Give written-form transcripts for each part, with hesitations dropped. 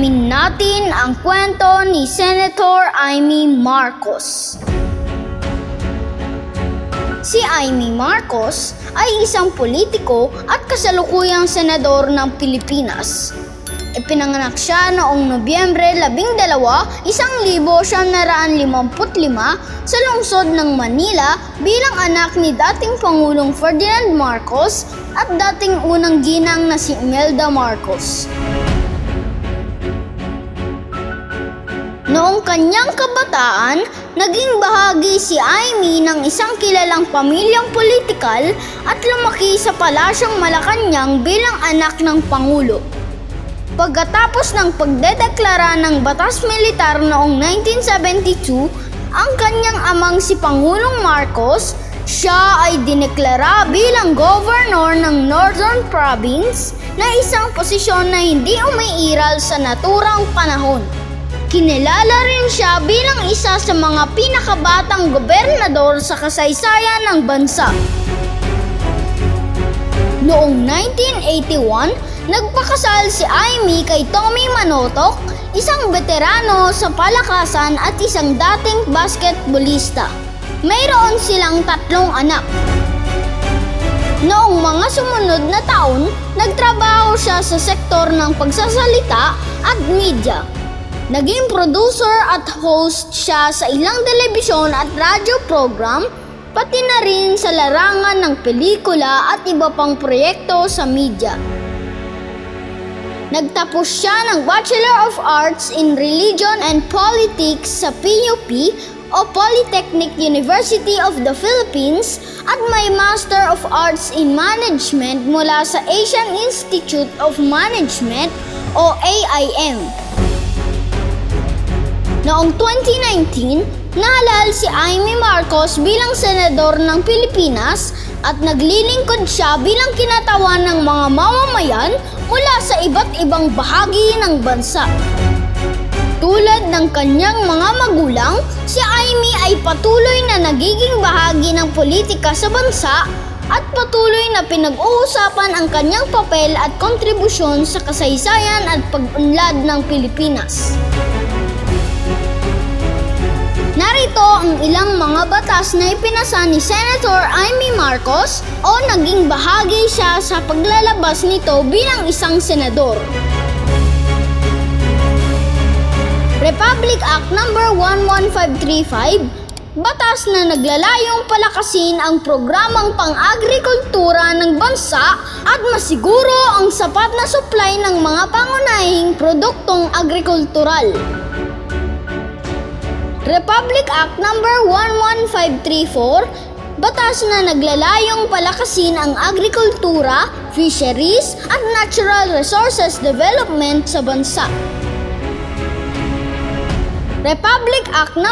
alamin natin ang kwento ni Senator Amy Marcos. Si Amy Marcos ay isang politiko at kasalukuyang senador ng Pilipinas. Ipinanganak siya noong Nobyembre 12, 1955 sa lungsod ng Manila bilang anak ni dating Pangulong Ferdinand Marcos at dating unang ginang na si Imelda Marcos. Noong kanyang kabataan, naging bahagi si Amy ng isang kilalang pamilyang politikal at lumaki sa Palasyong Malacanang bilang anak ng Pangulo. Pagkatapos ng pagdedeklara ng batas militar noong 1972, ang kanyang amang si Pangulong Marcos, siya ay dineklara bilang governor ng Northern Province na isang posisyon na hindi umiiral sa naturang panahon. Kinilala rin siya bilang isa sa mga pinakabatang gobernador sa kasaysayan ng bansa. Noong 1981, nagpakasal si Amy kay Tommy Manotoc, isang veterano sa palakasan at isang dating basketballista. Mayroon silang 3 anak. Noong mga sumunod na taon, nagtrabaho siya sa sektor ng pagsasalita at media. Naging producer at host siya sa ilang telebisyon at radyo program, pati na rin sa larangan ng pelikula at iba pang proyekto sa media. Nagtapos siya ng Bachelor of Arts in Religion and Politics sa PUP o Polytechnic University of the Philippines at may Master of Arts in Management mula sa Asian Institute of Management o AIM. Noong 2019, nahalal si Amy Marcos bilang senador ng Pilipinas at naglilingkod siya bilang kinatawan ng mga mamamayan mula sa iba't ibang bahagi ng bansa. Tulad ng kanyang mga magulang, si Amy ay patuloy na nagiging bahagi ng politika sa bansa at patuloy na pinag-uusapan ang kanyang papel at kontribusyon sa kasaysayan at pag-unlad ng Pilipinas. Narito ang ilang mga batas na ipinasa ni Senator Amy Marcos o naging bahagi siya sa paglalabas nito bilang isang senador. Republic Act No. 11535, batas na naglalayong palakasin ang programang pang-agrikultura ng bansa at masiguro ang sapat na supply ng mga pangunahing produktong agrikultural. Republic Act No. 11534, batas na naglalayong palakasin ang agrikultura, fisheries at natural resources development sa bansa. Republic Act No.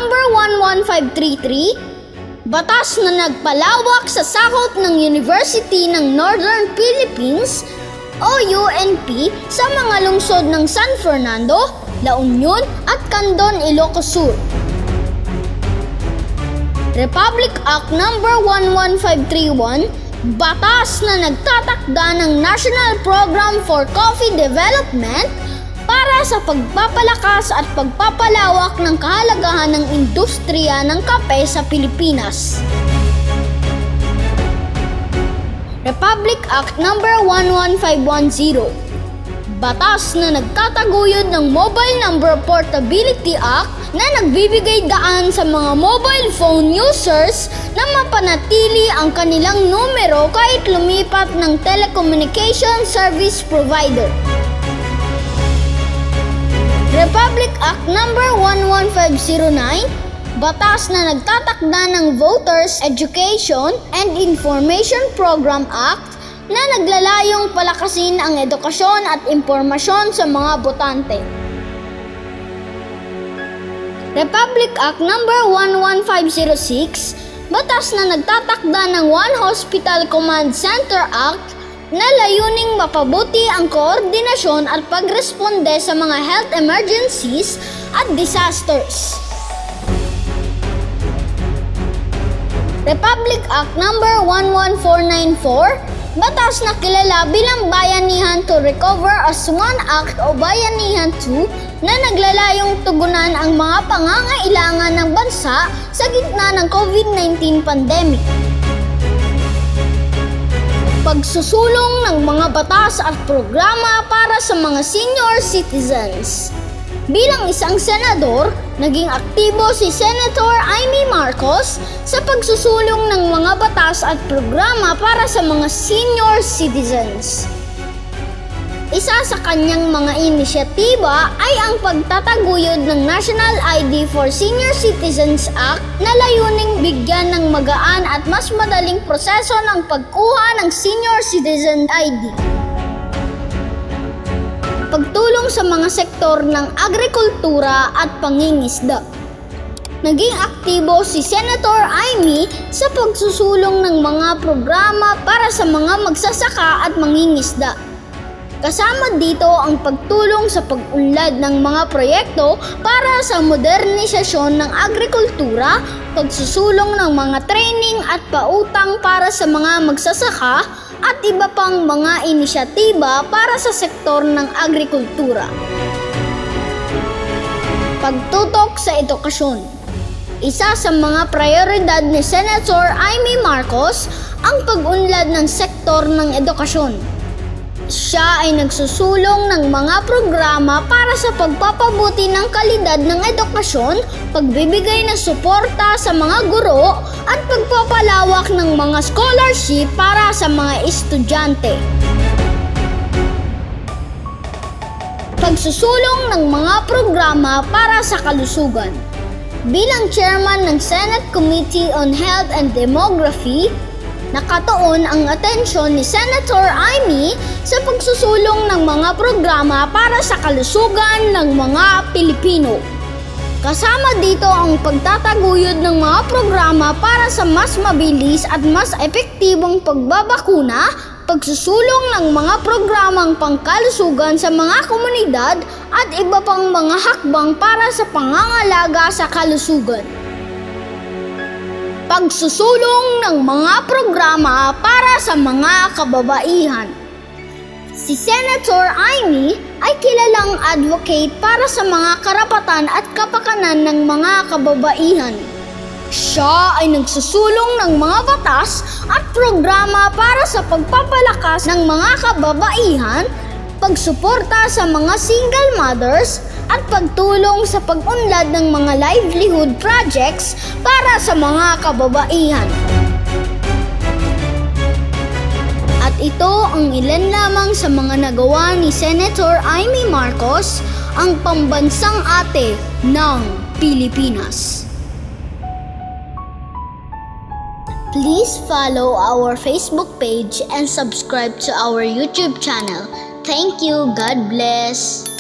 11533, batas na nagpalawak sa sakop ng University ng Northern Philippines o UNP sa mga lungsod ng San Fernando, La Union at Candon, Ilocos Sur. Republic Act No. 11531, batas na nagtatakda ng National Program for Coffee Development para sa pagpapalakas at pagpapalawak ng kahalagahan ng industriya ng kape sa Pilipinas. Republic Act No. 11510, batas na nagtataguyod ng Mobile Number Portability Act na nagbibigay daan sa mga mobile phone users na mapanatili ang kanilang numero kahit lumipat ng telecommunication service provider. Republic Act No. 11509, batas na nagtatakda ng Voters Education and Information Program Act na naglalayong palakasin ang edukasyon at impormasyon sa mga botante. Republic Act No. 11506, batas na nagtatakda ng One Hospital Command Center Act na layuning mapabuti ang koordinasyon at pagresponde sa mga health emergencies at disasters. Republic Act No. 11494, batas na kilala bilang Bayanihan to Recover as One Act o Bayanihan 2 na naglalayong tugunan ang mga pangangailangan ng bansa sa gitna ng COVID-19 pandemic. Pagsusulong ng mga batas at programa para sa mga senior citizens. Bilang isang senador, naging aktibo si Senator Amy Marcos sa pagsusulong ng mga batas at programa para sa mga senior citizens. Isa sa kanyang mga inisyatiba ay ang pagtataguyod ng National ID for Senior Citizens Act na layuning bigyan ng magaan at mas madaling proseso ng pagkuha ng Senior Citizen ID. Pagtulong sa mga sektor ng agrikultura at pangingisda. Naging aktibo si Senator Amy sa pagsusulong ng mga programa para sa mga magsasaka at mangingisda. Kasama dito ang pagtulong sa pag-unlad ng mga proyekto para sa modernisasyon ng agrikultura, pagsusulong ng mga training at pautang para sa mga magsasaka, at iba pang mga inisyatiba para sa sektor ng agrikultura. Pagtutok sa edukasyon. Isa sa mga prioridad ni Senator Amy Marcos ang pag-unlad ng sektor ng edukasyon. Siya ay nagsusulong ng mga programa para sa pagpapabuti ng kalidad ng edukasyon, pagbibigay ng suporta sa mga guro, at pagpapalawak ng mga scholarship para sa mga estudyante. Pagsusulong ng mga programa para sa kalusugan. Bilang chairman ng Senate Committee on Health and Demography, nakatuon ang atensyon ni Senator Amy sa pagsusulong ng mga programa para sa kalusugan ng mga Pilipino. Kasama dito ang pagtataguyod ng mga programa para sa mas mabilis at mas epektibong pagbabakuna, pagsusulong ng mga programang pangkalusugan sa mga komunidad at iba pang mga hakbang para sa pangangalaga sa kalusugan. Pagsusulong ng mga programa para sa mga kababaihan. Si Senator Amy ay kilalang advocate para sa mga karapatan at kapakanan ng mga kababaihan. Siya ay nagsusulong ng mga batas at programa para sa pagpapalakas ng mga kababaihan, pagsuporta sa mga single mothers, at pagtulong sa pag-unlad ng mga livelihood projects para sa mga kababaihan. At ito ang ilan lamang sa mga nagawa ni Senator Amy Marcos, ang pambansang ate ng Pilipinas. Please follow our Facebook page and subscribe to our YouTube channel. Thank you. God bless.